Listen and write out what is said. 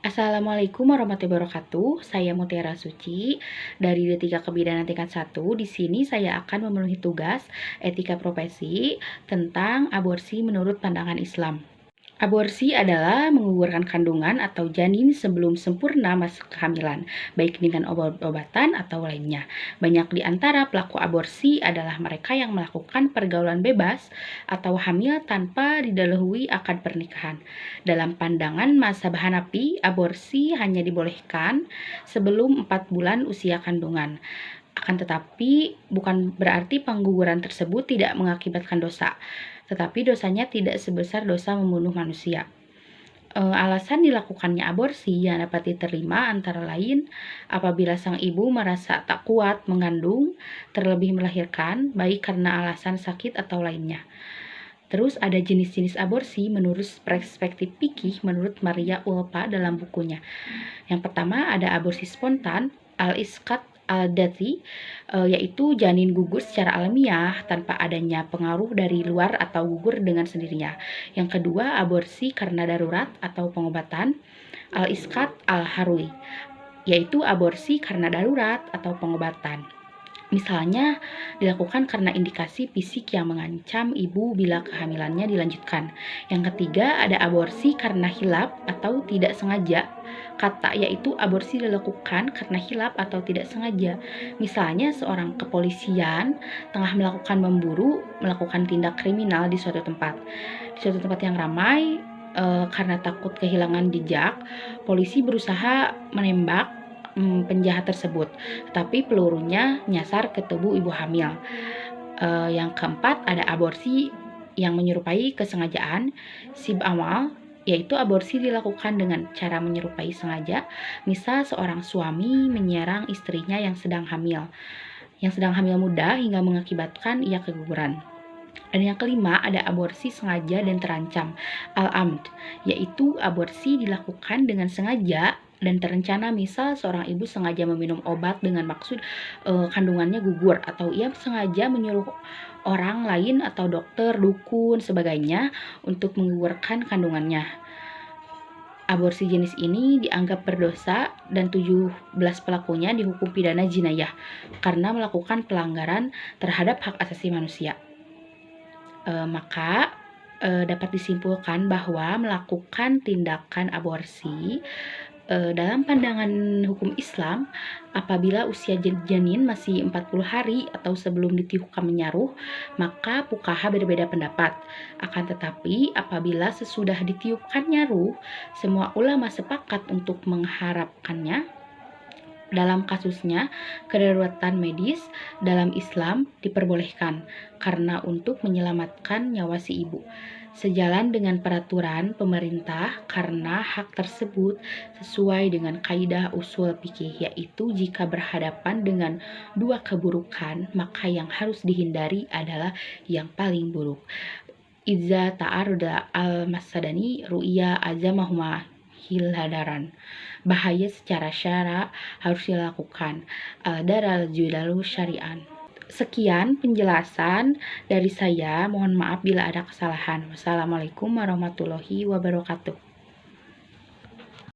Assalamualaikum warahmatullahi wabarakatuh. Saya Mutiara Suci dari D3 Kebidanan tingkat 1. Di sini saya akan memenuhi tugas etika profesi tentang aborsi menurut pandangan Islam. Aborsi adalah menggugurkan kandungan atau janin sebelum sempurna masa kehamilan, baik dengan obat-obatan atau lainnya. Banyak di antara pelaku aborsi adalah mereka yang melakukan pergaulan bebas atau hamil tanpa didahului akad pernikahan. Dalam pandangan mazhab Hanafi, aborsi hanya dibolehkan sebelum 4 bulan usia kandungan. Akan tetapi, bukan berarti pengguguran tersebut tidak mengakibatkan dosa, tetapi dosanya tidak sebesar dosa membunuh manusia. Alasan dilakukannya aborsi yang dapat diterima antara lain apabila sang ibu merasa tak kuat mengandung, terlebih melahirkan, baik karena alasan sakit atau lainnya. Terus ada jenis-jenis aborsi menurut perspektif fikih menurut Maria Ulpa dalam bukunya. Yang pertama ada aborsi spontan, al-isqat al-dati, yaitu janin gugur secara alamiah tanpa adanya pengaruh dari luar atau gugur dengan sendirinya. Yang kedua, aborsi karena darurat atau pengobatan, al-isqat al-harwi, yaitu aborsi karena darurat atau pengobatan. Misalnya, dilakukan karena indikasi fisik yang mengancam ibu bila kehamilannya dilanjutkan. Yang ketiga, ada aborsi karena hilap atau tidak sengaja. Kata yaitu aborsi dilakukan karena hilap atau tidak sengaja. Misalnya, seorang kepolisian tengah melakukan tindak kriminal di suatu tempat. Di suatu tempat yang ramai, karena takut kehilangan jejak, polisi berusaha menembak penjahat tersebut, tapi pelurunya nyasar ke tubuh ibu hamil. Yang keempat ada aborsi yang menyerupai kesengajaan, sib amal, yaitu aborsi dilakukan dengan cara menyerupai sengaja, misal seorang suami menyerang istrinya yang sedang hamil muda hingga mengakibatkan ia keguguran. Dan yang kelima ada aborsi sengaja dan terancam, al-amd, yaitu aborsi dilakukan dengan sengaja dan terencana, misal seorang ibu sengaja meminum obat dengan maksud kandungannya gugur, atau ia sengaja menyuruh orang lain atau dokter, dukun, sebagainya untuk menggugurkan kandungannya. Aborsi jenis ini dianggap berdosa dan 17 pelakunya dihukum pidana jinayah karena melakukan pelanggaran terhadap hak asasi manusia. Maka dapat disimpulkan bahwa melakukan tindakan aborsi dalam pandangan hukum Islam, apabila usia janin masih 40 hari atau sebelum ditiupkan menyaruh, maka fuqaha berbeda pendapat. Akan tetapi, apabila sesudah ditiupkan nyaruh, semua ulama sepakat untuk mengharapkannya. Dalam kasusnya, kedaruratan medis dalam Islam diperbolehkan karena untuk menyelamatkan nyawa si ibu. Sejalan dengan peraturan pemerintah karena hak tersebut sesuai dengan kaidah usul fikih, yaitu jika berhadapan dengan dua keburukan, maka yang harus dihindari adalah yang paling buruk. Idza ta'aruda al-masadani ru'ya azamahuma hilhadaran. Bahaya secara syara harus dilakukan. Daral judalu syari'an. Sekian penjelasan dari saya. Mohon maaf bila ada kesalahan. Wassalamualaikum warahmatullahi wabarakatuh.